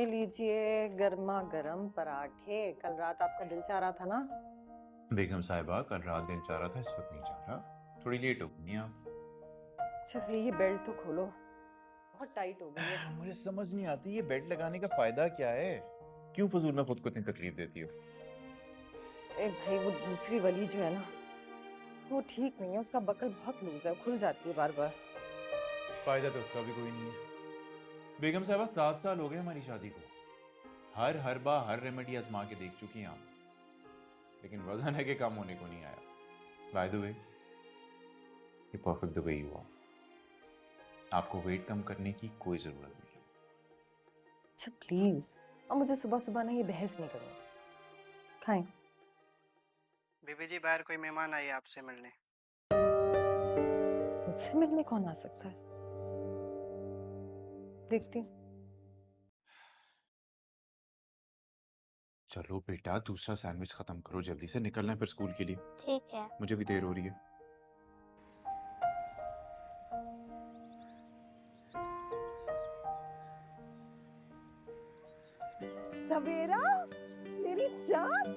ये लीजिए गर्मा गर्म पराठे। कल रात आपका दिल चाह रहा था ना? बेगम साहिबा कल रात दिल चाह रहा था, इस वक्त नहीं चाह रहा। थोड़ी लेट हो गई आप। चलिए ये बेल्ट तो खोलो, बहुत टाइट हो गई है। मुझे समझ नहीं आती ये बेल्ट लगाने का फायदा क्या है? क्यों फजूल में खुद को इतनी तकलीफ देती हो? अरे भाई वो दूसरी वाली जो है ना, वो ठीक नहीं है, उसका बकल बहुत लूज है, खुल जाती है बार बार। फायदा तो उसका भी कोई नहीं है। बेगम साहिबा 7 साल हो गए हमारी शादी को। हर हरबा हर रेमेडी आजमा के देख चुकी हैं आप, लेकिन वजन है कि कम होने को नहीं आया। बाय द वे, ये perfect the way you are. आपको वेट कम करने की कोई जरूरत नहीं है। अच्छा प्लीज, अब मुझे सुबह सुबह ना ये बहस नहीं करनी। खाएं। बीबी जी, बाहर कोई मेहमान आए आपसे मिलने। मुझसे मिलने कौन आ सकता है? देखती हूँ। चलो बेटा, दूसरा सैंडविच खत्म करो, जल्दी से निकलना है फिर स्कूल के लिए। ठीक है। मुझे भी देर हो रही है। सवेरा, मेरी जान,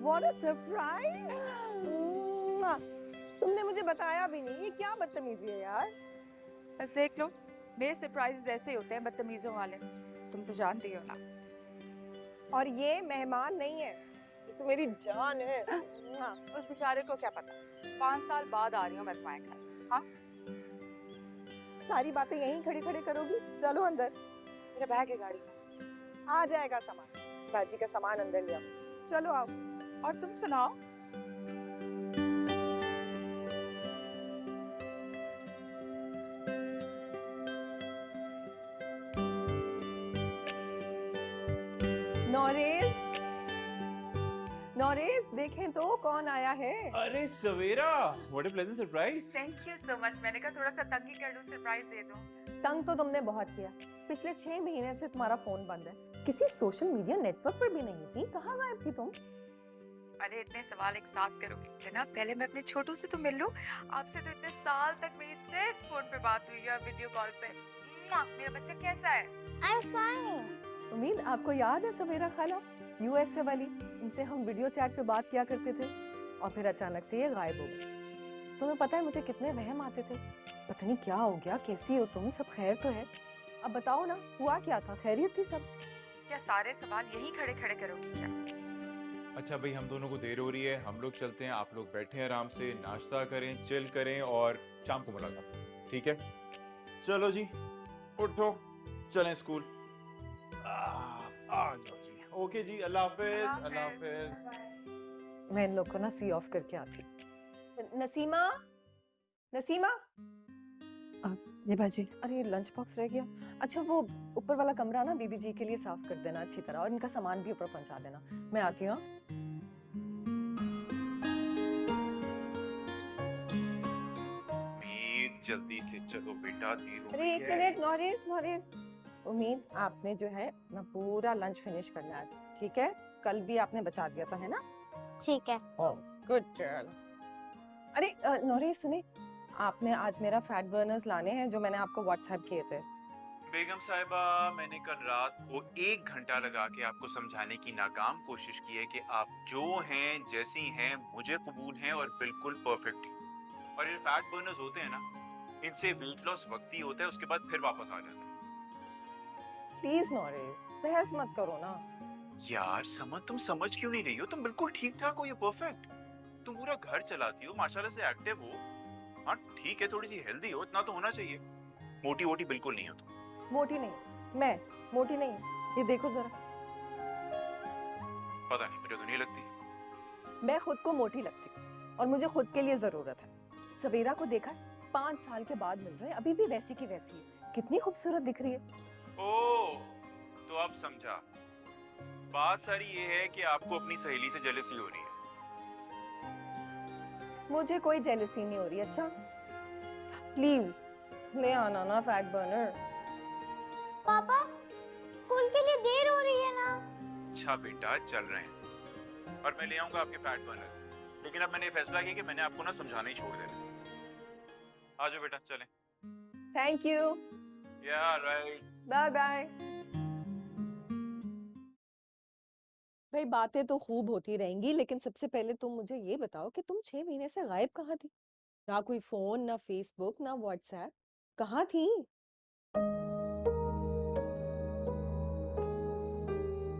व्हाट अ सरप्राइज! तुमने मुझे बताया भी नहीं, ये क्या बदतमीजी है यार। बस देख लो, मेरे सरप्राइजेस ऐसे ही होते हैं, बदतमीजों वाले। तुम तो जानती हो ना। और ये मेहमान नहीं है, ये तो मेरी जान है। उस बेचारे को क्या पता, 5 साल बाद आ रही हूँ मैं तुम्हारे घर। हाँ, सारी बातें यहीं खड़े खड़े करोगी? चलो अंदर। मेरा बैग है गाड़ी में। आ जाएगा सामान, बाजी का सामान अंदर ले आओ। चलो आओ। और तुम सुनाओ। नौरेज, नौरेज, देखें तो कौन आया है। अरे Savera, what a pleasant surprise. Thank you so much. मैंने कहा थोड़ा सा तंग ही कर दूं, सरप्राइज दे दूं। तंग तो तुमने बहुत किया। पिछले 6 महीने से तुम्हारा फोन बंद है, किसी सोशल मीडिया नेटवर्क पर भी नहीं थी। कहाँ गायब थी तुम? अरे इतने सवाल एक साथ करोगे ना, पहले मैं अपने छोटू से तो मिल लूं। आपसे तो इतने साल तक मेरी सिर्फ फोन पे बात हुई है, वीडियो कॉल पे। मेरा बच्चा कैसा है? I am fine. उम्मीद आपको याद है सवेरा खाला, यूएसए वाली, इनसे हम वीडियो चैट पे बात किया करते थे और फिर अचानक से ये गायब हो गए। तुम्हें पता है मुझे कितने वहम आते थे, पता नहीं क्या हो गया, कैसी हो तुम, सब खैर तो है? अब बताओ ना, हुआ क्या था? खैरियत थी सब? क्या सारे सवाल यही खड़े खड़े करोगी क्या? अच्छा भाई, हम दोनों को देर हो रही है, हम लोग चलते हैं। आप लोग बैठे हैं आराम से, नाश्ता करें, चिल करें और शाम को मुलाकात, ठीक है? चलो जी, उठो, चलें स्कूल। आ जाओ जी। ओके जी, अल्लाह हाफिज, अल्लाह हाफिज। मैं इन लोग को ना सी ऑफ करके आती। नसीमा, नसीमा, जी बाजी। अरे ये लंच बॉक्स रह गया। अच्छा वो ऊपर वाला कमरा ना बीबी जी के लिए साफ कर देना अच्छी तरह, और इनका सामान भी ऊपर पहुंचा देना। मैं आती हूँ। उम्मीद, जल्दी से चलो बेटा, देर हो अरे गई एक है। मिनट नौरेज, नौरेज, उम्मीद आपने जो है ना पूरा लंच फिनिश करना है, ठीक है? कल भी आपने बचा दिया था, है ना? ठीक है। Good girl. अरे नौरेज सुने, आपने आज मेरा फैट बर्नर्स लाने हैं जो मैंने आपको व्हाट्सएप किए थे। बेगम साहिबा, मैंने कल रात को 1 घंटा लगा के आपको समझाने की नाकाम कोशिश की है कि आप जो हैं, जैसी हैं, मुझे कबूल हैं और बिल्कुल परफेक्ट हैं। और ये फैट बर्नर्स होते हैं ना, इनसे वेट लॉस वक्ती होता है, उसके बाद फिर वापस आ जाता है। प्लीज नौरेज, बहस मत करो ना। यार समझ, तुम समझ क्यों नहीं रही हो? तुम बिल्कुल ठीक ठाक हो, ये परफेक्ट। तुम पूरा घर चलाती हो, माशाल्लाह से एक्टिव हो। हाँ ठीक है, थोड़ी सी हेल्दी हो, इतना तो होना चाहिए। मोटी वोटी बिल्कुल नहीं हो तुम। मोटी नहीं, मैं मोटी नहीं, ये देखो जरा। पता नहीं, मुझे तो नहीं लगती। मैं खुद को मोटी लगती हूँ और मुझे खुद के लिए जरूरत है। सवेरा को देखा, 5 साल के बाद मिल रहे हैं, अभी भी वैसी की वैसी है, कितनी खूबसूरत दिख रही है। ओह, तो अब समझा। बात सारी ये है कि आपको अपनी सहेली से जेलसी हो रही है। मुझे कोई जेलसी नहीं हो रही। अच्छा प्लीज ले आना ना फैट बर्नर। पापा, स्कूल के लिए देर हो रही है ना। अच्छा बेटा, चल रहे हैं और मैं ले आऊंगा आपके फैट बर्नर्स। लेकिन अब मैंने फैसला किया कि मैंने आपको ना समझाना ही छोड़ देना। आ जाओ बेटा, चलें। Thank you, yeah right. Bye bye. भाई बातें तो खूब होती रहेंगी, लेकिन सबसे पहले तुम मुझे ये बताओ कि तुम 6 महीने से गायब कहाँ थी? ना कोई फोन, ना फेसबुक, ना व्हाट्सएप, कहाँ थी?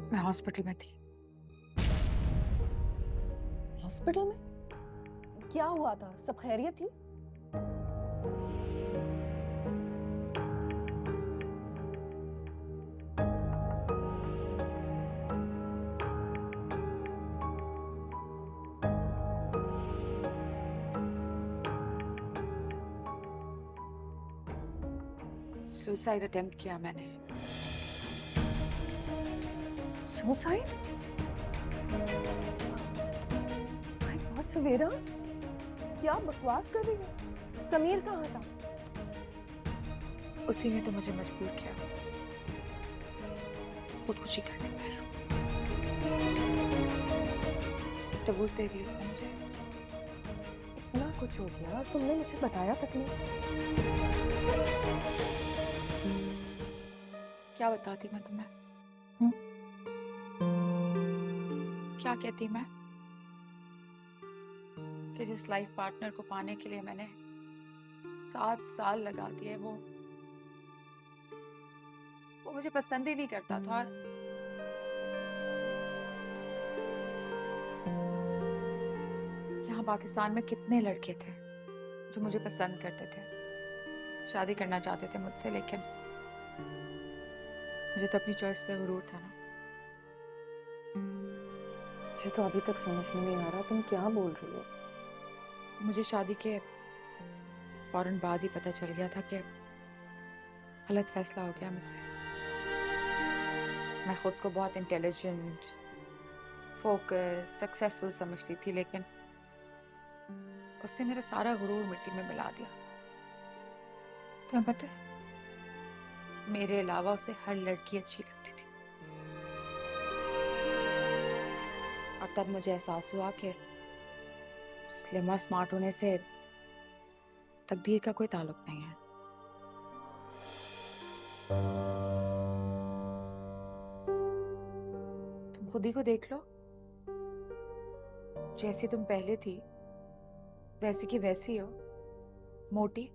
मैं हॉस्पिटल में थी। हॉस्पिटल में? क्या हुआ था? सब खैरियत थी? सुसाइड अटेम्प्ट किया मैंने। सुसाइड? माय गॉड सवेरा, क्या बकवास कर रही हो? समीर कहाँ था? उसी ने तो मुझे मजबूर किया खुदकुशी करने पर। डिवोर्स दे दी उसने मुझे। इतना कुछ हो गया और तुमने मुझे बताया तक नहीं। क्या बताती मैं तुम्हें? हम्म? क्या कहती मैं कि जिस लाइफ पार्टनर को पाने के लिए मैंने 7 साल लगा दिए, वो मुझे पसंद ही नहीं करता था। और यहाँ पाकिस्तान में कितने लड़के थे जो मुझे पसंद करते थे, शादी करना चाहते थे मुझसे, लेकिन मुझे तो अपनी चॉइस पे गुरूर था ना। मुझे तो अभी तक समझ में नहीं आ रहा तुम क्या बोल रही हो। मुझे शादी के फौरन बाद ही पता चल गया था कि गलत फैसला हो गया मुझसे। मैं खुद को बहुत इंटेलिजेंट, फोकस, सक्सेसफुल समझती थी, लेकिन उसने मेरा सारा गुरूर मिट्टी में मिला दिया। तुम्हें पता है, मेरे अलावा उसे हर लड़की अच्छी लगती थी। और तब मुझे एहसास हुआ कि स्लिम और स्मार्ट होने से तकदीर का कोई ताल्लुक नहीं है। तुम खुद ही को देख लो, जैसी तुम पहले थी वैसी की वैसी हो, मोटी,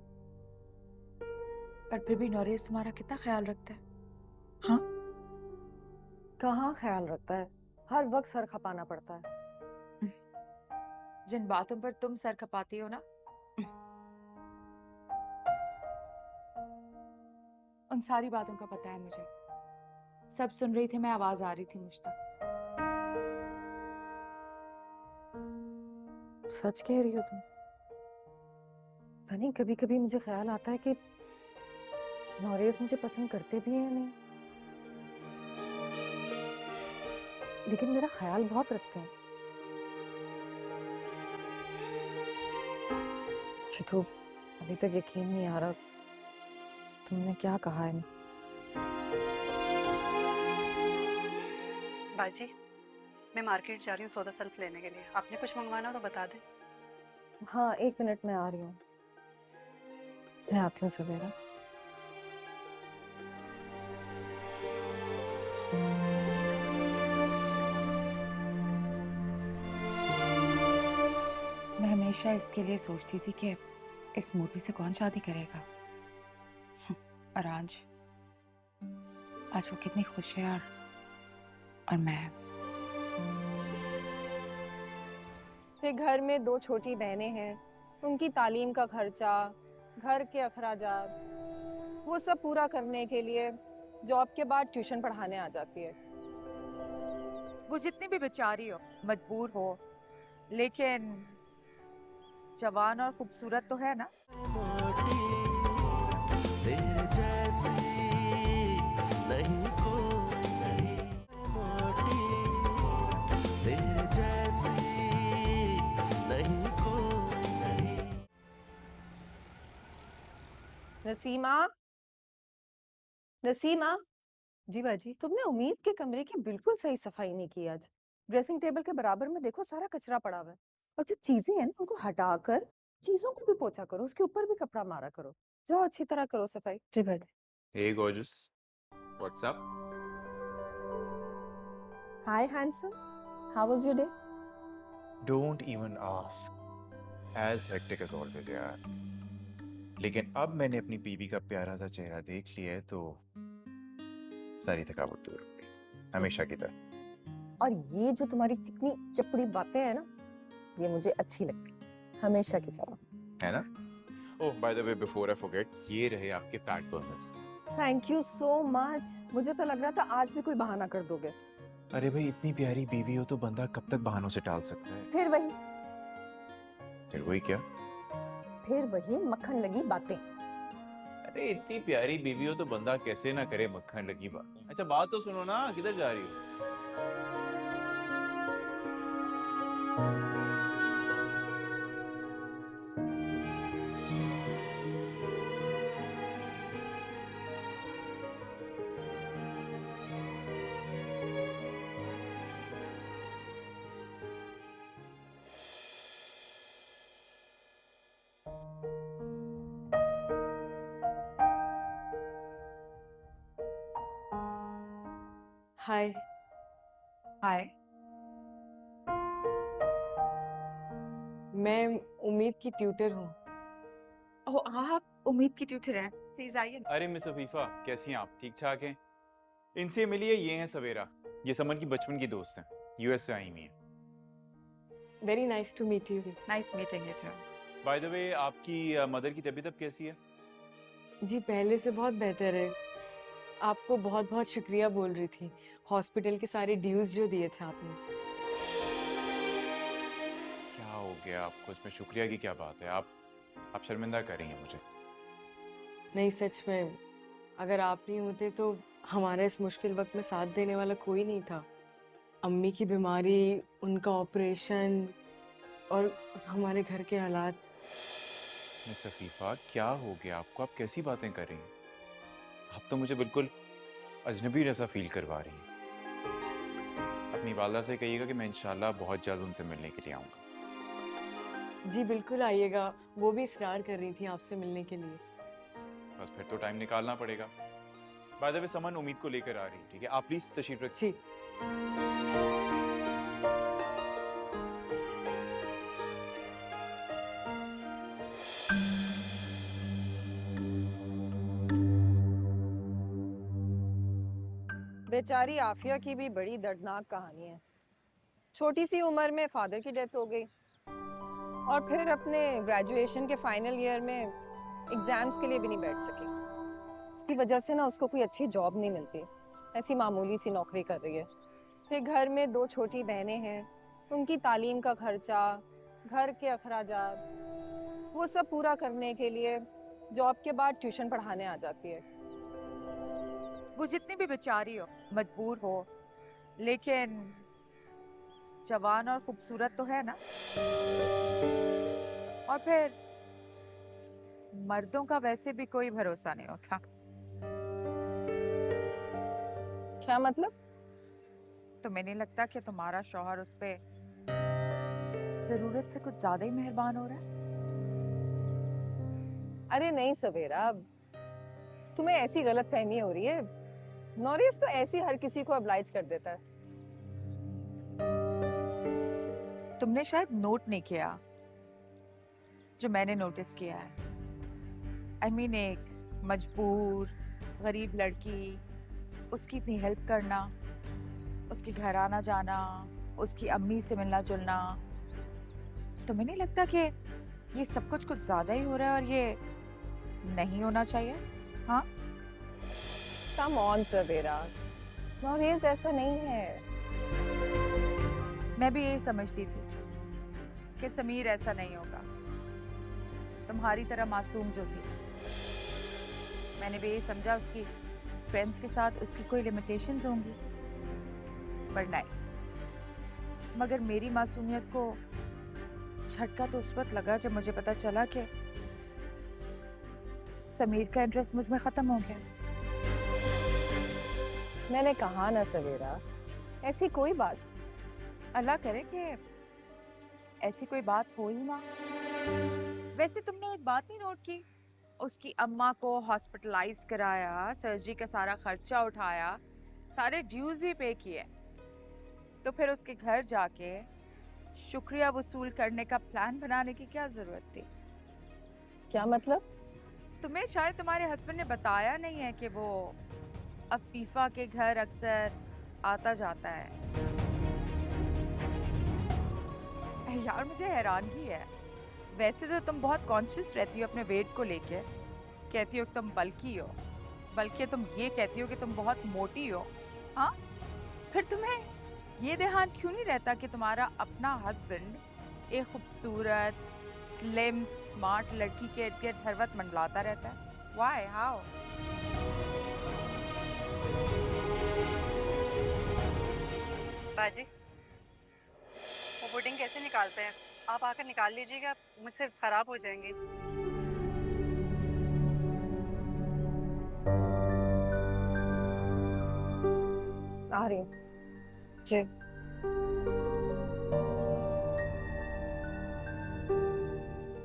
पर फिर भी नौरेज तुम्हारा कितना ख्याल रखता है। हाँ, कहाँ ख्याल रखता है, हर वक्त सर खपाना पड़ता है। जिन बातों पर तुम सर खपाती हो ना, उन सारी बातों का पता है मुझे। सब सुन रही थी मैं, आवाज आ रही थी मुझ तक। सच कह रही हो तुम? नहीं, कभी कभी मुझे ख्याल आता है कि नौरेज मुझे पसंद करते भी हैं या नहीं, लेकिन मेरा ख्याल बहुत रखते हैं। मुझे तो अभी तक यकीन नहीं आ रहा तुमने क्या कहा है। बाजी, मैं मार्केट जा रही हूँ सौदा सल्फ लेने के लिए। आपने कुछ मंगवाना हो तो बता दें। हाँ, 1 मिनट में आ रही हूँ। मैं आती हूँ सवेरा। मैं हमेशा इसके लिए सोचती थी कि इस मोटी से कौन शादी करेगा। और आज वो कितनी खुश है, और मैं। फिर घर में 2 छोटी बहनें हैं, उनकी तालीम का खर्चा, घर के अखराजात, वो सब पूरा करने के लिए जॉब के बाद ट्यूशन पढ़ाने आ जाती है। वो जितनी भी बेचारी हो, मजबूर हो, लेकिन जवान और खूबसूरत तो है ना। तेरे जैसी नहीं कोई, मोटी तेरे जैसी नहीं कोई। नसीमा, नसीमा, जी बाजी। तुमने उम्मीद के कमरे की बिल्कुल सही सफाई नहीं की आज। ड्रेसिंग टेबल के बराबर में देखो सारा कचरा पड़ा हुआ है, और जो चीजें हैं ना उनको हटाकर चीजों को भी पोछा करो, उसके ऊपर भी कपड़ा मारा करो। जाओ अच्छी तरह करो सफाई। जी बाजी। Hey gorgeous, what's up? Hi handsome. How was your day? Don't even ask, as hectic as always यार। लेकिन अब मैंने अपनी बीवी का प्यारा सा चेहरा देख लिया है तो सारी थकावट दूर हो गई, हमेशा की तरह। और ये जो तुम्हारी चिकनी चपड़ी बातें हैं ना, ये मुझे अच्छी लगती, हमेशा की तरह। है ना? Oh by the way, before I forget, ये रहे आपके fat burners. Thank you so much. मुझे तो लग रहा था आज भी कोई बहाना कर दोगे। अरे भाई, इतनी प्यारी बीवी हो तो बंदा कब तक बहानों से टाल सकता है? फिर वही क्या? फिर वही मक्खन लगी बातें। अरे इतनी प्यारी बीवी हो तो बंदा कैसे ना करे मक्खन लगी बात। अच्छा बात तो सुनो ना, किधर जा रही हो? हाय। हाय। मैं उम्मीद की ट्यूटर हूँ। ओह, आप उम्मीद की ट्यूटर हैं, प्लीज आइए। अरे मिस अफीफा, कैसी हैं आप? ठीक ठाक हैं? इनसे मिलिए, ये हैं सवेरा, ये समन की बचपन की दोस्त हैं, यूएस से आई हुई हैं। Very nice to meet you. Nice meeting you too. By the way, आपकी मदर की तबीयत अब कैसी है? जी पहले से बहुत बेहतर है। आपको बहुत बहुत शुक्रिया बोल रही थी, हॉस्पिटल के सारे ड्यूज जो दिए थे आपने। क्या हो गया आपको? इसमें शुक्रिया की क्या बात है? आप शर्मिंदा कर रही हैं मुझे। नहीं सच में, अगर आप नहीं होते तो हमारा इस मुश्किल वक्त में साथ देने वाला कोई नहीं था। अम्मी की बीमारी, उनका ऑपरेशन और हमारे घर के हालात। मिस अफीफा, क्या हो गया आपको? आप कैसी बातें कर रही हैं? आप तो मुझे बिल्कुल अजनबी जैसा फील करवा रही हैं। अपनी वालदा से कहिएगा कि मैं इंशाल्लाह बहुत जल्द उनसे मिलने के लिए आऊँगा। जी बिल्कुल आइएगा, वो भी इसरार कर रही थी आपसे मिलने के लिए। बस फिर तो टाइम निकालना पड़ेगा। बाय द वे, समन उम्मीद को लेकर आ रही है, ठीक है? आप प्लीज तशरीफ रखिए। जी बेचारी आफिया की भी बड़ी दर्दनाक कहानी है। छोटी सी उम्र में फादर की डेथ हो गई और फिर अपने ग्रेजुएशन के फाइनल ईयर में एग्जाम्स के लिए भी नहीं बैठ सकी। उसकी वजह से ना उसको कोई अच्छी जॉब नहीं मिलती, ऐसी मामूली सी नौकरी कर रही है। फिर घर में 2 छोटी बहनें हैं, उनकी तालीम का खर्चा, घर के अखराजात, वो सब पूरा करने के लिए जॉब के बाद ट्यूशन पढ़ाने आ जाती है। वो जितनी भी बेचारी हो, मजबूर हो, लेकिन जवान और खूबसूरत तो है ना। और फिर मर्दों का वैसे भी कोई भरोसा नहीं होता। क्या मतलब? तुम्हें नहीं लगता कि तुम्हारा शौहर उस पे जरूरत से कुछ ज्यादा ही मेहरबान हो रहा है? अरे नहीं सवेरा, तुम्हें ऐसी गलत फहमी हो रही है। नॉरिस तो ऐसी हर किसी को oblige कर देता है। तुमने शायद नोट नहीं किया जो मैंने नोटिस किया है। I mean, एक मजबूर गरीब लड़की, उसकी इतनी हेल्प करना, उसके घर आना जाना, उसकी अम्मी से मिलना जुलना। तुम्हें नहीं लगता कि ये सब कुछ ज्यादा ही हो रहा है और ये नहीं होना चाहिए? हाँ, कम ऑन सवेरा, नॉरिस ऐसा नहीं है। मैं भी यही समझती थी कि समीर ऐसा नहीं होगा, तुम्हारी तरह मासूम जो थी। मैंने भी यही समझा उसकी फ्रेंड्स के साथ उसकी कोई लिमिटेशंस होंगी, पर नहीं। मगर मेरी मासूमियत को झटका तो उस वक्त लगा जब मुझे पता चला कि समीर का इंटरेस्ट मुझ में खत्म हो गया। मैंने कहा ना सवेरा, ऐसी कोई बात। अल्लाह करे कि ऐसी कोई बात हो ही ना। वैसे तुमने एक बात नहीं नोट की, उसकी अम्मा को हॉस्पिटलाइज कराया, सर्जरी का सारा खर्चा उठाया, सारे ड्यूज भी पे किए, तो फिर उसके घर जाके शुक्रिया वसूल करने का प्लान बनाने की क्या जरूरत थी? क्या मतलब? तुम्हें शायद तुम्हारे हस्बैंड ने बताया नहीं है कि वो अफीफा के घर अक्सर आता जाता है। यार मुझे हैरानगी है, वैसे तो तुम बहुत कॉन्शियस रहती हो अपने वेट को लेके, कहती हो कि तुम बल्की हो, बल्कि तुम ये कहती हो कि तुम बहुत मोटी हो। हाँ, फिर तुम्हें ये ध्यान क्यों नहीं रहता कि तुम्हारा अपना हस्बैंड एक खूबसूरत स्लिम स्मार्ट लड़की के इर्द गिर्द हर वक्त मंडलाता रहता है? Why, how? बाजी, वो पुडिंग कैसे निकालते हैं? आप आकर निकाल लीजिएगा, मुझसे खराब हो जाएंगी। आ रही हूँ। जी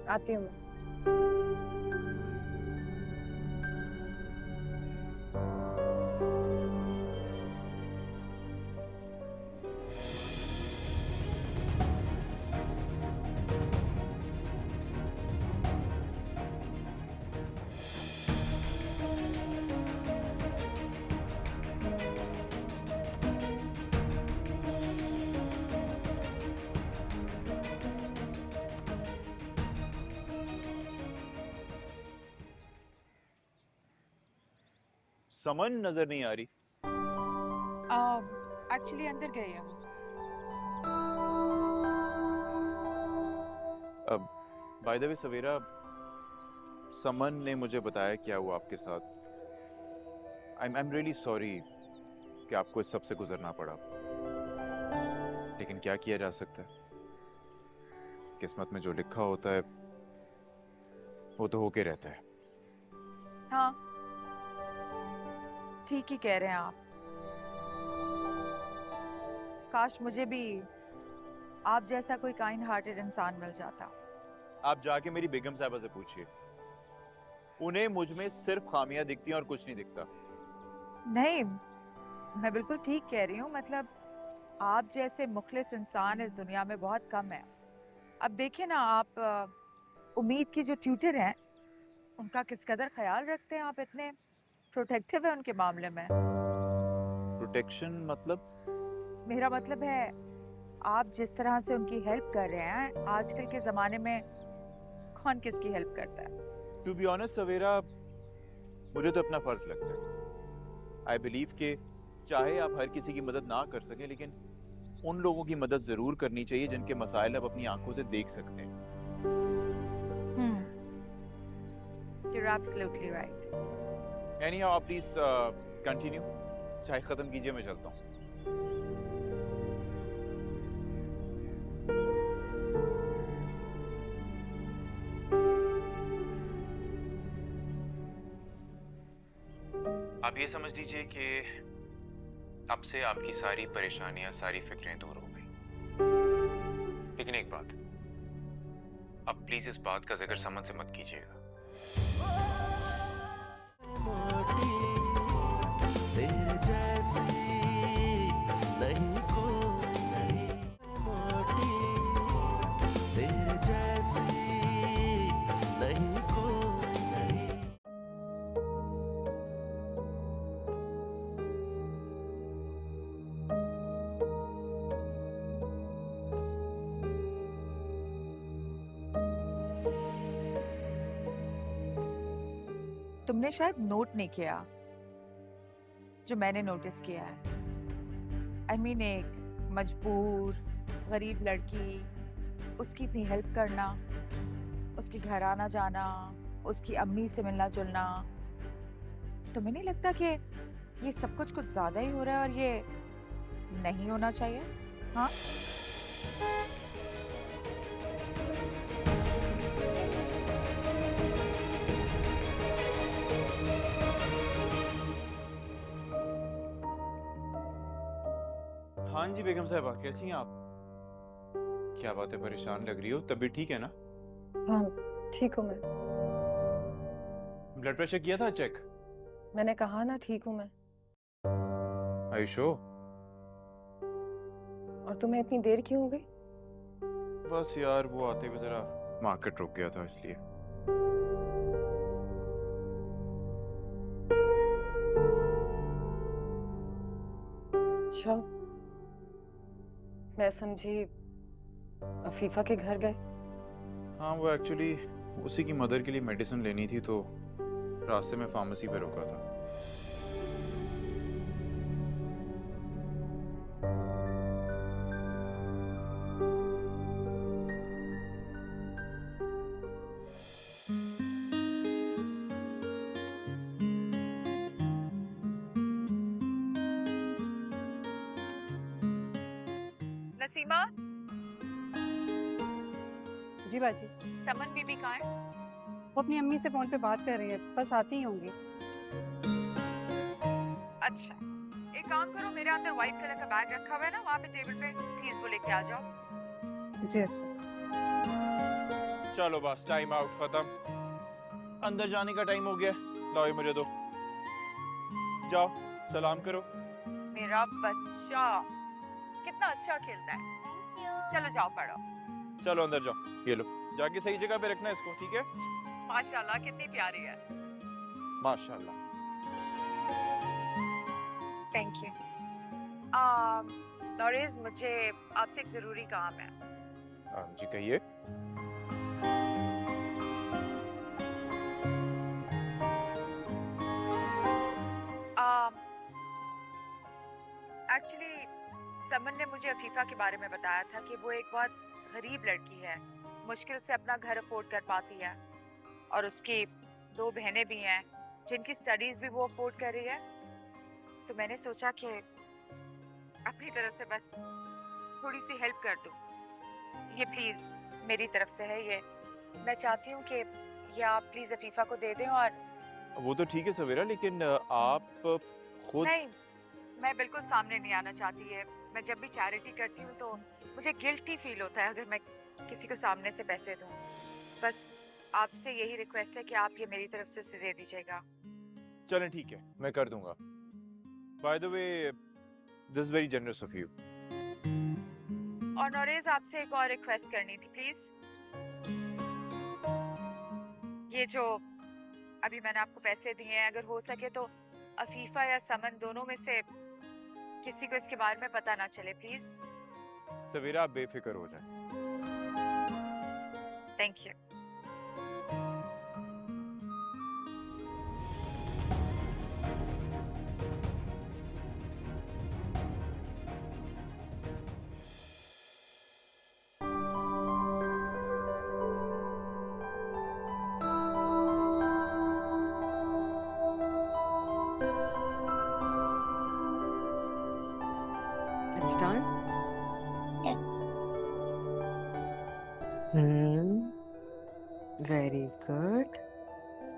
आती हूँ मैं। समन नजर नहीं आ रही। एक्चुअली अंदर गई हूँ। बाय द वे सवेरा, समन ने मुझे बताया क्या हुआ आपके साथ। आई एम रियली सॉरी कि आपको इस सब से गुजरना पड़ा, लेकिन क्या किया जा सकता है। किस्मत में जो लिखा होता है वो तो होके रहता है। हाँ, ठीक ही कह रहे हैं आप। काश मुझे भी आप जैसा कोई काइंड हार्टेड इंसान मिल जाता। आप जाके मेरी बेगम साहबा से पूछिए, उन्हें मुझ में सिर्फ खामियां दिखती हैं और कुछ नहीं दिखता। नहीं, मैं बिल्कुल ठीक कह रही हूँ। मतलब आप जैसे मुखलिस इंसान इस दुनिया में बहुत कम है। अब देखिए ना, आप उम्मीद की जो ट्यूटर हैं उनका किस कदर ख्याल रखते हैं। आप इतने प्रोटेक्टिव है उनके मामले में। प्रोटेक्शन मतलब? मेरा मतलब है आप जिस तरह से उनकी हेल्प कर रहे हैं, आजकल के ज़माने में कौन किसकी हेल्प करता है? टू बी ऑनेस्ट सवेरा, मुझे तो अपना फर्ज लगता है। आई बिलीव कि चाहे आप हर किसी की मदद ना कर सकें, लेकिन उन लोगों की मदद जरूर करनी चाहिए जिनके मसाइल आप अपनी आंखों से देख सकते हैं। You're absolutely right. Anyhow, आप प्लीज कंटिन्यू। चाय खत्म कीजिए, मैं चलता हूँ। आप ये समझ लीजिए कि अब से आपकी सारी परेशानियां, सारी फिक्रें दूर हो गई। लेकिन एक बात, अब प्लीज इस बात का जिक्र समन से मत कीजिएगा। तेरे जैसी नहीं कोई, नहीं मोटी तेरे जैसी नहीं कोई, नहीं। तुमने शायद नोट नहीं किया जो मैंने नोटिस किया है। आई मीन, एक मजबूर गरीब लड़की, उसकी इतनी हेल्प करना, उसके घर आना जाना, उसकी अम्मी से मिलना जुलना। तुम्हें नहीं लगता कि ये सब कुछ कुछ ज्यादा ही हो रहा है और ये नहीं होना चाहिए? हाँ, हाँ जी बेगम साहबा, कैसी हैं आप? क्या बात है, परेशान लग रही हो? तबीयत ठीक है ना? हाँ ठीक हूँ मैं। ब्लड प्रेशर किया था चेक? मैंने कहा ना ठीक हूँ मैं। Are you sure? और तुम्हें इतनी देर क्यों हो गई? बस यार वो आते हुए जरा मार्केट रुक गया था इसलिए। अच्छा, मैं समझी अफीफा के घर गए। हाँ वो एक्चुअली उसी की मदर के लिए मेडिसिन लेनी थी तो रास्ते में फार्मेसी पे रुका था। नसीमा, जी बाजी, समन बीबी कहाँ है? वो अपनी अम्मी से फोन पे बात कर रही है, बस आती ही होंगी। अच्छा, एक काम करो, मेरे अंदर व्हाइट कलर का बैग रखा हुआ है ना, वहाँ पे टेबल पे, प्लीज वो लेके आ जाओ। जी अच्छा। चलो बस टाइम आउट खत्म, अंदर जाने का टाइम हो गया। लाओ ये मुझे दो, जाओ सलाम करो। मेरा बच्चा कितना अच्छा खेलता है। चलो जाओ पढ़ो। चलो अंदर जाओ, ये लो, जाके सही जगह पे रखना इसको, ठीक है? माशाल्लाह कितनी प्यारी है। माशाल्लाह। Thank you. नॉरिस, मुझे आपसे एक जरूरी काम है। जी कहिए। एक्चुअली समन ने मुझे अफीफा के बारे में बताया था कि वो एक बहुत गरीब लड़की है, मुश्किल से अपना घर अफोर्ड कर पाती है और उसकी 2 बहनें भी हैं जिनकी स्टडीज भी वो अफोर्ड कर रही है। तो मैंने सोचा कि अपनी तरफ से बस थोड़ी सी हेल्प कर दूं। ये प्लीज मेरी तरफ से है, ये मैं चाहती हूँ कि ये आप प्लीज अफीफा को दे दें। और वो तो ठीक है सवेरा, लेकिन आप खुद। नहीं, मैं बिल्कुल सामने नहीं आना चाहती है। मैं जब भी चैरिटी करती हूँ तो मुझे गिल्टी फील होता है अगर मैं किसी को सामने से पैसे दूँ। बस आपसे यही रिक्वेस्ट है कि आप ये मेरी तरफ से उसे दे दीजिएगा। चलें ठीक है, मैं कर दूंगा। Bye the way this is very generous of you. और नॉरेज, आपसे एक और रिक्वेस्ट करनी थी प्लीज। ये जो अभी मैंने आपको पैसे दिए हैं, अगर हो सके तो अफीफा या समन दोनों में से किसी को इसके बारे में पता ना चले प्लीज। सवेरा आप बेफिक्र हो जाए। Thank you. It's done. Very good.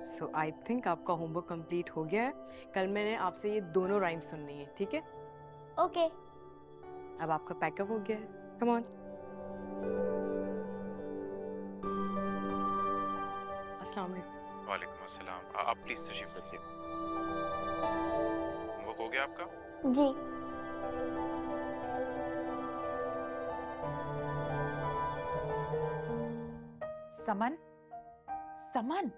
So I think आपका होमवर्क कंप्लीट हो गया है। कल मैंने आपसे ये दोनों राइम सुननी है, ठीक है? ओके। अब आपका पैकअप हो गया है, कम ऑन। अस्सलाम वालेकुम। वालेकुम अस्सलाम। आप प्लीज तशरीफ रखिए। होमवर्क हो गया आपका? जी। समन, समन,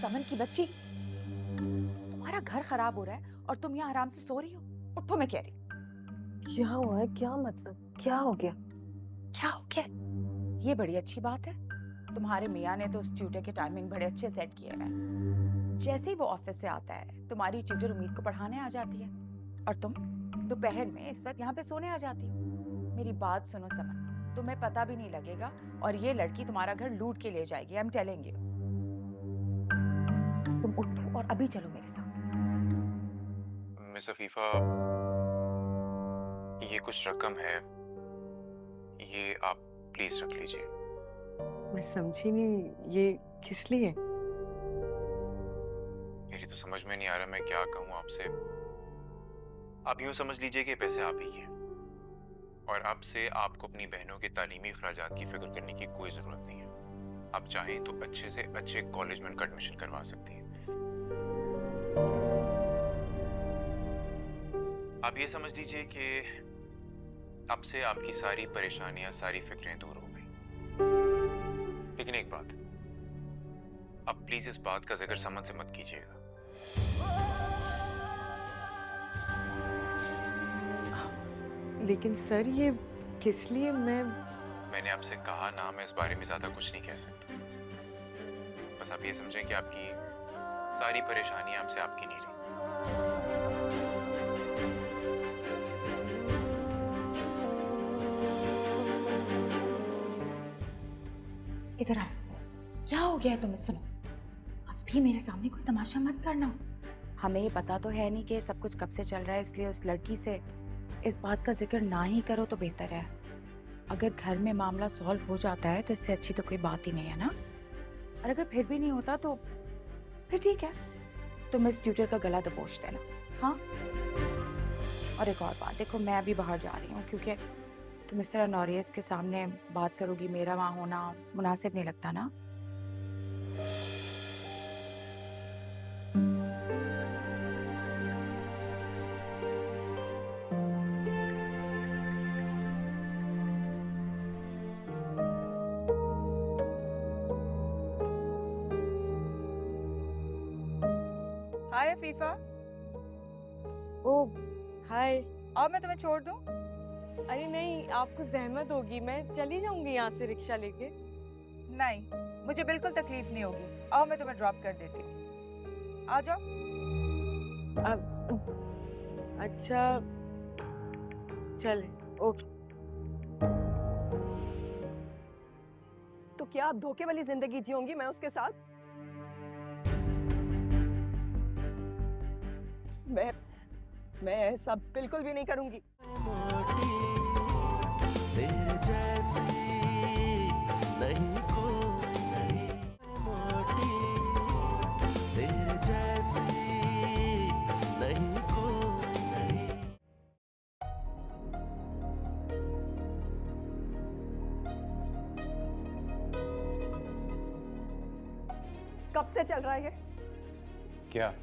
समन की बच्ची, तुम्हारा घर खराब हो रहा है और तुम यहाँ आराम से सो रही हो। उठो, मैं कह रही। क्या हुआ है? क्या मतलब? क्या हो गया? क्या हो गया? ये बड़ी अच्छी बात है। तुम्हारे मियाँ ने तो उस ट्यूटर के टाइमिंग बड़े अच्छे सेट किए हैं। जैसे ही वो ऑफिस से आता है, तुम्हारी ट्यूटर उम्मीद को पढ़ाने आ जाती है और तुम दोपहर में इस वक्त यहाँ पे सोने आ जाती हो। मेरी बात सुनो समन, तुम्हें पता भी नहीं लगेगा और ये लड़की तुम्हारा घर लूट के ले जाएगी। I am telling you. तुम उठो और अभी चलो मेरे साथ। मिस अफीफा, ये कुछ रकम है, ये आप प्लीज रख लीजिए। मैं समझी नहीं, ये किस लिए? मेरी तो समझ में नहीं आ रहा मैं क्या कहूँ आपसे। आप यूं समझ लीजिए कि पैसे आप ही के हैं और अब से आपको अपनी बहनों के तालीमी खर्चात की फिक्र करने की कोई ज़रूरत नहीं है। आप चाहें तो अच्छे से अच्छे कॉलेज में उनका एडमिशन करवा सकती हैं। आप ये समझ लीजिए कि अब से आपकी सारी परेशानियां, सारी फिक्रें दूर हो गई। लेकिन एक बात, अब प्लीज इस बात का जिक्र समन से मत कीजिएगा। लेकिन सर ये किस लिए? मैंने आपसे कहा ना, मैं इस बारे में ज्यादा कुछ नहीं कह सकता। बस आप ये समझें कि आपकी सारी परेशानियां हमसे आपकी नहीं रही। इधर आओ। क्या हो गया है तुम्हें? सुनो, अब भी मेरे सामने कोई तमाशा मत करना। हमें ये पता तो है नहीं कि सब कुछ कब से चल रहा है, इसलिए उस लड़की से इस बात का जिक्र ना ही करो तो बेहतर है। अगर घर में मामला सॉल्व हो जाता है तो इससे अच्छी तो कोई बात ही नहीं है ना। और अगर फिर भी नहीं होता तो फिर ठीक है, तुम इस ट्यूटर का गला दबोच देना। हाँ, और एक और बात, देखो मैं अभी बाहर जा रही हूँ, क्योंकि तुम इस तरह नॉरियस के सामने बात करोगी, मेरा वहाँ होना मुनासिब नहीं लगता ना। हाय अफीफा। ओ हाय। और मैं तुम्हें छोड़ दूं? अरे नहीं, आपको जहमत होगी, मैं चली जाऊंगी यहाँ से रिक्शा लेके। नहीं, मुझे बिल्कुल तकलीफ नहीं होगी। आओ मैं तुम्हें ड्रॉप कर देती हूँ, आ जाओ। अच्छा चले, ओके। तो क्या आप धोखे वाली जिंदगी जियोंगी मैं उसके साथ? मैं ऐसा बिल्कुल भी नहीं करूंगी। मोटी तेरे जैसी नहीं कोई, नहीं मोटी तेरे जैसी नहीं कोई, नहीं। कब से चल रहा है ये क्या?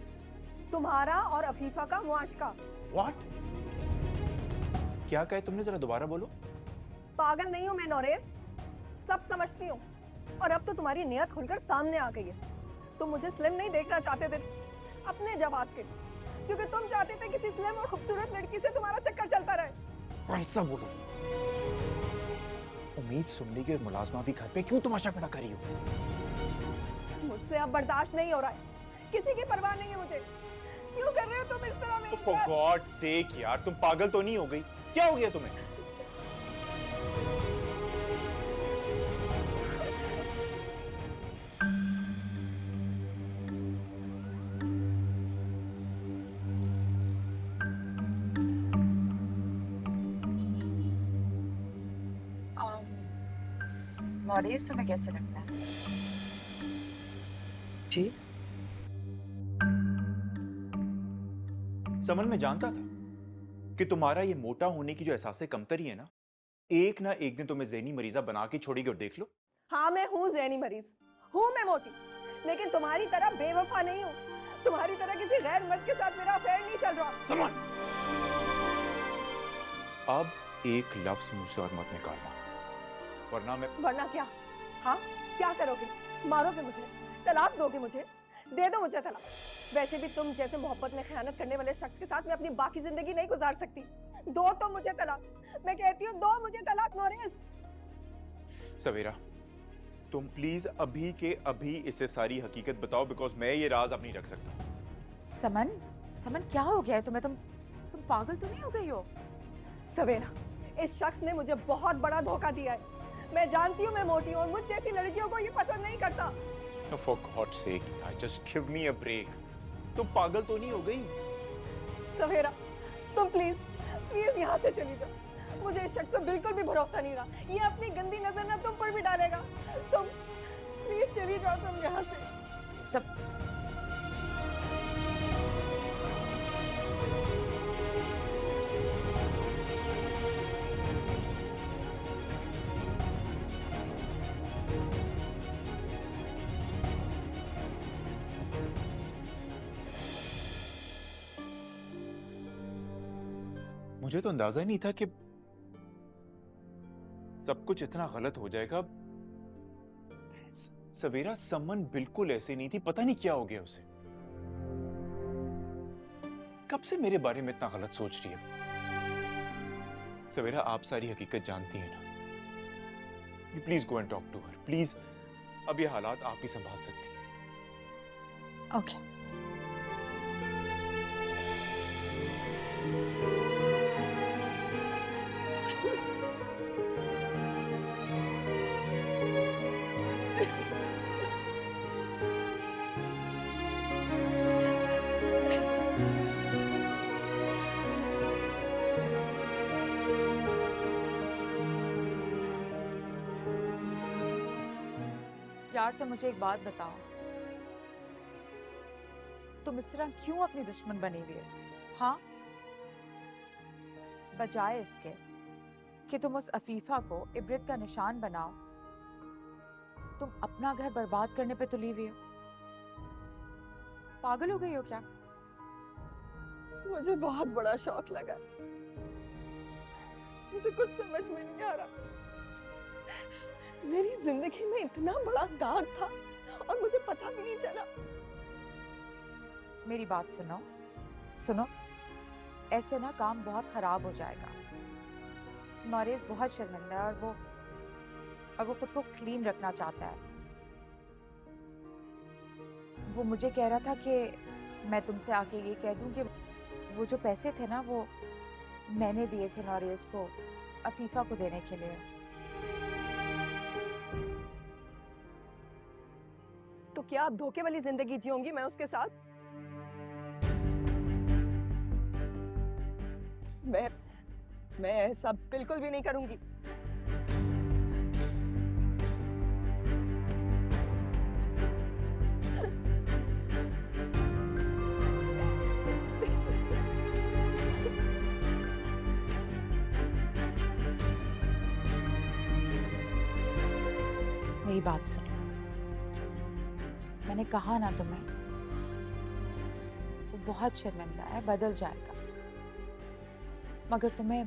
तुम्हारा और अफीफा का मुआशका? व्हाट? क्या कहे तुमने? जरा दोबारा बोलो। पागल नहीं हूं मैं नोरेस, सब समझती हूँ। और अब तो तुम्हारी नियत खुलकर सामने आ गई है। तुम मुझे स्लिम नहीं देखना चाहते थे अपने जवाब के, क्योंकि तुम चाहते थे किसी स्लिम और खूबसूरत लड़की से तुम्हारा चक्कर चलता रहे। ऐसा बोलो। उम्मीद सुनने की और मुलाजमा भी घर पे क्यों तमाशा खड़ा करी हो? मुझसे अब बर्दाश्त नहीं हो रहा है, किसी की परवाह नहीं है मुझे। क्यों कर रहे हो तुम इस तरह मेरे For साथ? God's sake यार, तुम पागल तो नहीं हो गई? क्या हो गया तुम्हें? नॉरियस तुम्हें कैसे लगता है? जी समन, मैं जानता था कि तुम्हारा ये मोटा होने की जो एहसास कमतरी है ना, एक ना एक दिन तुम्हें ज़हनी मरीजा बना के छोड़ेगी। और देख लो, हाँ, मैं हूँ ज़हनी मरीज, हूँ मैं मोटी, लेकिन तुम्हारी तरह बेवफा नहीं हूँ। तुम्हारी तरह किसी गैर मर्द के साथ मेरा अफेयर नहीं चल रहा। समन, अब एक लफ्ज मुझसे और मत निकालना, वरना क्या? हाँ, क्या करोगे? मारोगे मुझे? तलाक दोगे मुझे? दे दो मुझे तलाक। वैसे भी तुम जैसे मोहब्बत में खयानत करने वाले शख्स के साथ मैं अपनी बाकी जिंदगी नहीं गुजार सकती। दो तो मुझे तलाक। मैं कहती हूँ दो मुझे तलाक नोरेस। सवेरा, तुम प्लीज अभी के अभी इसे सारी हकीकत बताओ, बिकॉज मैं ये राज अब नहीं रख सकता। समन क्या हो गया है तुम्हें? तुम पागल तो नहीं हो गई हो? सवेरा, इस शख्स ने मुझे बहुत बड़ा धोखा दिया है। मैं जानती हूँ मैं मोटी हूँ और मुझ जैसी लड़कियों को ये पसंद नहीं करता। No, for God's sake, just give me a break. तुम पागल तो नहीं हो गई? सवेरा, तुम प्लीज यहाँ से चली जाओ। मुझे इस शख्स पर बिल्कुल भी भरोसा नहीं रहा। ये अपनी गंदी नजर ना तुम पर भी डालेगा। तुम प्लीज चली जाओ तुम यहाँ से। सब मुझे तो अंदाजा ही नहीं था कि सब कुछ इतना गलत हो जाएगा। सवेरा समन बिल्कुल ऐसे नहीं थी, पता नहीं क्या हो गया उसे। कब से मेरे बारे में इतना गलत सोच रही है? सवेरा, आप सारी हकीकत जानती हैं ना। You please go and talk to her, please. अब ये हालात आप ही संभाल सकती हैं। ओके। यार तो मुझे एक बात बताओ, तुम इस तरह क्यों अपनी दुश्मन बनी हुई हो? हाँ, बजाय इसके कि तुम उस अफीफा को इबरत का निशान बनाओ, तुम अपना घर बर्बाद करने पे तुली हुई हो। पागल हो गई हो क्या? मुझे बहुत बड़ा शौक लगा, मुझे कुछ समझ में नहीं आ रहा। मेरी जिंदगी में इतना बड़ा दाग था और मुझे पता भी नहीं चला। मेरी बात सुनो, सुनो, ऐसे ना काम बहुत खराब हो जाएगा। नौरेज बहुत शर्मिंदा है और वो खुद को क्लीन रखना चाहता है। वो मुझे कह रहा था कि मैं तुमसे आके ये कह दूं कि वो जो पैसे थे ना, वो मैंने दिए थे नौरेज को अफीफा को देने के लिए। तो क्या आप धोखे वाली जिंदगी जियोंगी मैं उसके साथ? मैं ऐसा बिल्कुल भी नहीं करूंगी। मेरी बात सुनो, मैंने कहा ना तुम्हें, वो बहुत शर्मिंदा है, बदल जाएगा। मगर तुम्हें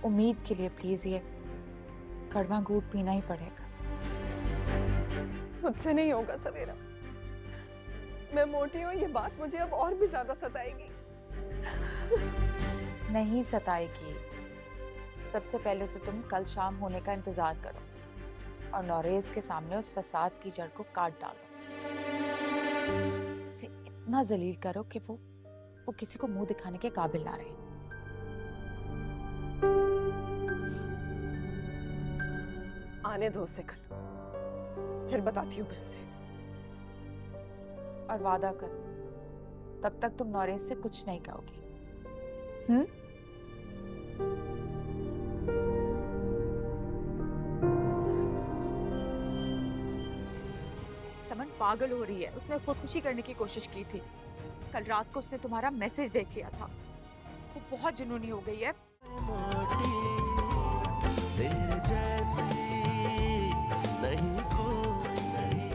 उम्मीद के लिए प्लीज ये कड़वा घूंट पीना ही पड़ेगा। मुझसे नहीं होगा सवेरा, मैं मोटी हूँ, ये बात मुझे अब और भी ज्यादा सताएगी। नहीं सताएगी। सबसे पहले तो तुम कल शाम होने का इंतजार करो और नौरेज के सामने उस फसाद की जड़ को काट डालो। उसे इतना जलील करो कि वो किसी को मुंह दिखाने के काबिल ना रहे। आने दो उसे कल, फिर बताती हूँ मैं उसे। और वादा करो, तब तक तुम नौरेज से कुछ नहीं कहोगी। समन पागल हो रही है, उसने खुदकुशी करने की कोशिश की थी। कल रात को उसने तुम्हारा मैसेज देख लिया था। वो बहुत जुनूनी हो गई है। मोटी तेरे जैसी नहीं कोई, नहीं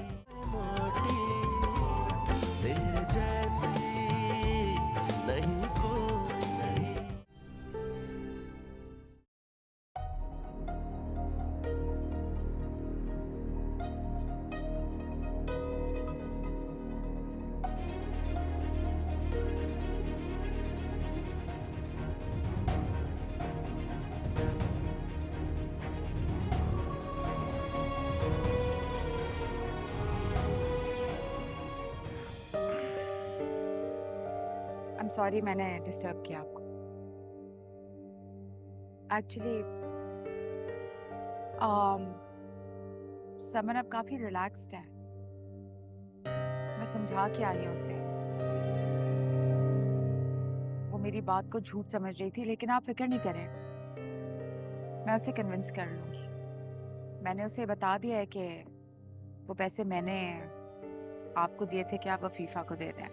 मोटी तेरे जैसी नहीं कोई, नहीं। I'm sorry मैंने डिस्टर्ब किया आपको। एक्चुअली समन अब काफी रिलैक्स्ड है। मैं समझा के आई हूँ उसे। वो मेरी बात को झूठ समझ रही थी, लेकिन आप फिक्र नहीं करें, मैं उसे कन्विंस कर लूँगी। मैंने उसे बता दिया है कि वो पैसे मैंने आपको दिए थे कि आप अफीफा को दे दें।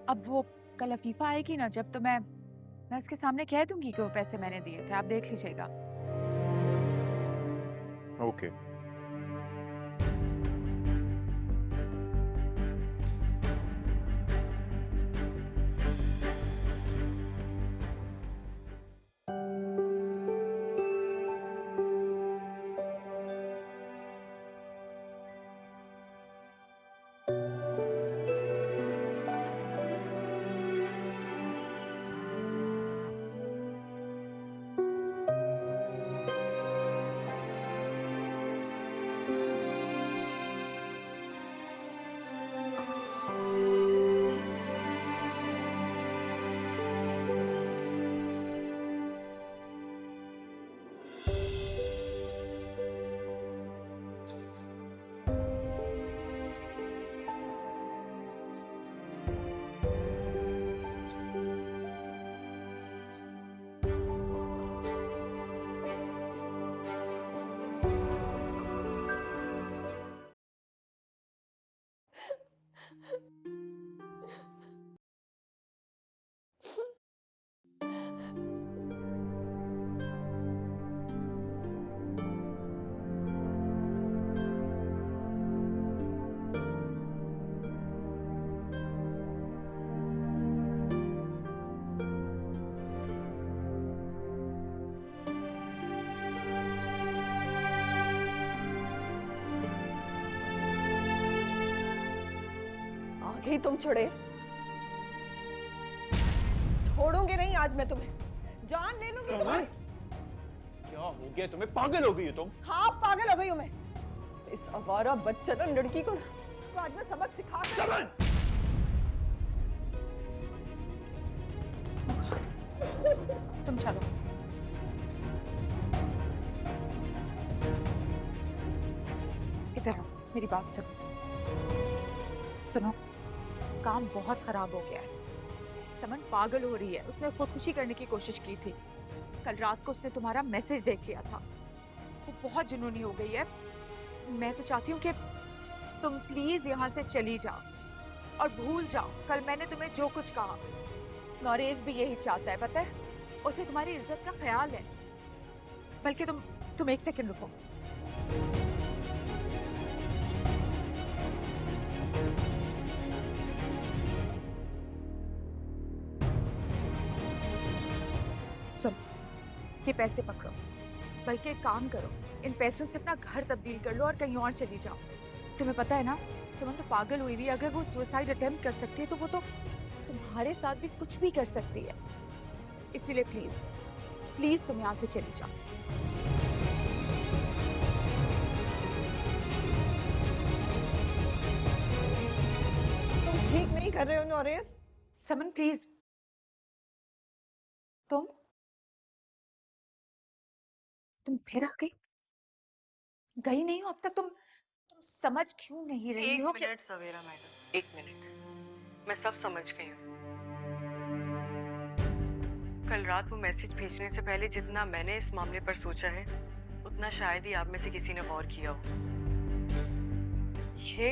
अब वो कल अफीफा आएगी ना, जब तो मैं उसके सामने कह दूंगी कि वो पैसे मैंने दिए थे, आप देख लीजिएगा। ओके। तुम छोड़े? छोड़ूंगी नहीं आज मैं तुम्हें, जान ले लूंगी तुम्हारी। क्या हो गया तुम्हें? पागल हो गई हो तुम? हाँ पागल हो गई हूँ मैं। इस आवारा बच्चन लड़की को ना आज मैं सबक सिखा कर। तुम चलो। इधर आओ, मेरी बात सुनो। काम बहुत खराब हो गया है। समन पागल हो रही है, उसने खुदकुशी करने की कोशिश की थी। कल रात को उसने तुम्हारा मैसेज देख लिया था। वो बहुत जुनूनी हो गई है। मैं तो चाहती हूँ कि तुम प्लीज यहाँ से चली जाओ और भूल जाओ कल मैंने तुम्हें जो कुछ कहा। नॉरेज भी यही चाहता है, पता है? उसे तुम्हारी इज्जत का ख्याल है। बल्कि तुम एक सेकंड रुको। सुन, ये पैसे पकड़ो। बल्कि एक काम करो, इन पैसों से अपना घर तब्दील कर लो और कहीं और चली जाओ। तुम्हें पता है ना, सुमन तो पागल हुई भी, अगर वो सुसाइड अटेम्प्ट कर सकती है तो वो तो तुम्हारे साथ भी कुछ भी कर सकती है। इसीलिए प्लीज प्लीज तुम यहाँ से चली जाओ। तुम ठीक नहीं कर रहे हो नॉरेस। समन प्लीज। तुम फिर आ गई? गई नहीं हो अब तक? तुम समझ क्यों नहीं रही हो? एक मिनट सवेरा मैडम, एक मिनट। मैं सब समझ गई हूँ। कल रात वो मैसेज भेजने से पहले जितना मैंने इस मामले पर सोचा है, उतना शायद ही आप में से किसी ने गौर किया हो। ये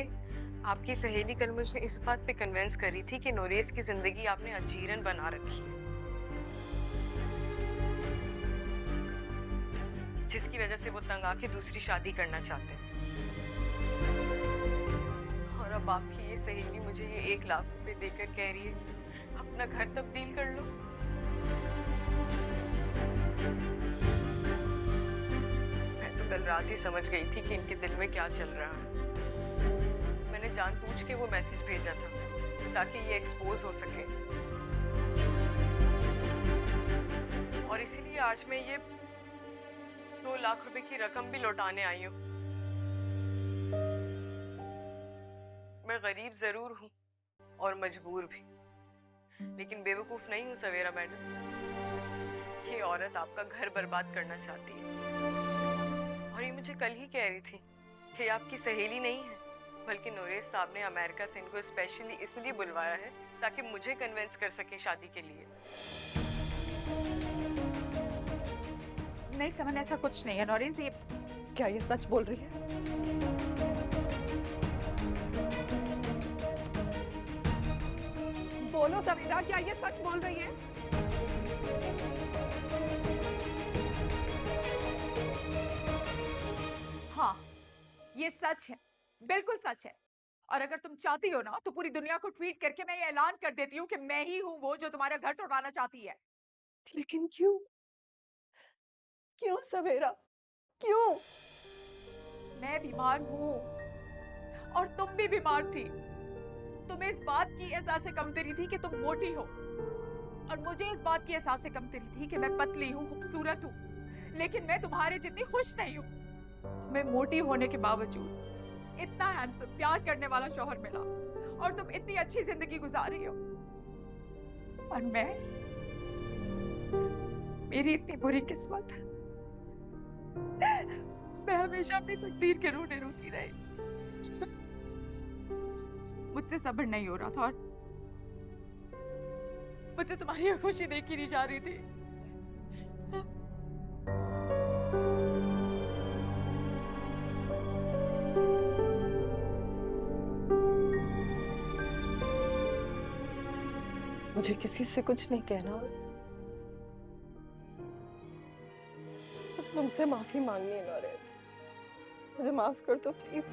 आपकी सहेली कल मुझे इस बात पे कन्विंस करी थी कि नोरेस की जिंदगी आपने अजीरन बना रखी है, जिसकी वजह से वो तंग आके दूसरी शादी करना चाहते हैं। और अब आपकी ये सहेली मुझे ये 1 लाख रुपए देकर कह रही है अपना घर तब्दील कर लो। मैं तो कल रात ही समझ गई थी कि इनके दिल में क्या चल रहा है। मैंने जानबूझ के वो मैसेज भेजा था ताकि ये एक्सपोज हो सके, और इसीलिए आज मैं ये 2 लाख रुपए की रकम भी लौटाने आई हूँ। मैं गरीब जरूर हूँ और मजबूर भी, लेकिन बेवकूफ नहीं हूँ सवेरा मैडम। ये औरत आपका घर बर्बाद करना चाहती है, और ये मुझे कल ही कह रही थी कि ये आपकी सहेली नहीं है, बल्कि नोरेस साहब ने अमेरिका से इनको स्पेशली इसलिए बुलवाया है ताकि मुझे कन्विंस कर सके शादी के लिए। नहीं समन, ऐसा कुछ नहीं है। नॉरेस, ये क्या ये सच बोल रही है? बोलो सवेरा, क्या ये सच बोल रही है? हाँ, ये सच है, बिल्कुल सच है। और अगर तुम चाहती हो ना तो पूरी दुनिया को ट्वीट करके मैं ये ऐलान कर देती हूँ कि मैं ही हूँ वो जो तुम्हारा घर तोड़वाना चाहती है। लेकिन क्यों? क्यों सवेरा, क्यों? मैं बीमार हूँ और तुम भी बीमार थी। तुम्हें इस बात की एहसास से कमतरी थी कि तुम मोटी हो, और मुझे इस बात की एहसास से कमतरी थी कि मैं पतली हूँ, खूबसूरत हूँ, लेकिन मैं तुम्हारे जितनी खुश नहीं हूँ। तुम्हें मोटी होने के बावजूद इतना हैंडसम, प्यार करने वाला शौहर मिला, और तुम इतनी अच्छी जिंदगी गुजार रही हो, और मेरी इतनी बुरी किस्मत। मैं हमेशा अपनी तकदीर के रोने रोती रही। मुझसे सब्र नहीं हो रहा था, और मुझे तुम्हारी खुशी देखी नहीं जा रही थी। मुझे किसी से कुछ नहीं कहना, बस तुमसे माफी मांगनी है नॉरेस। मुझे माफ कर दो प्लीज।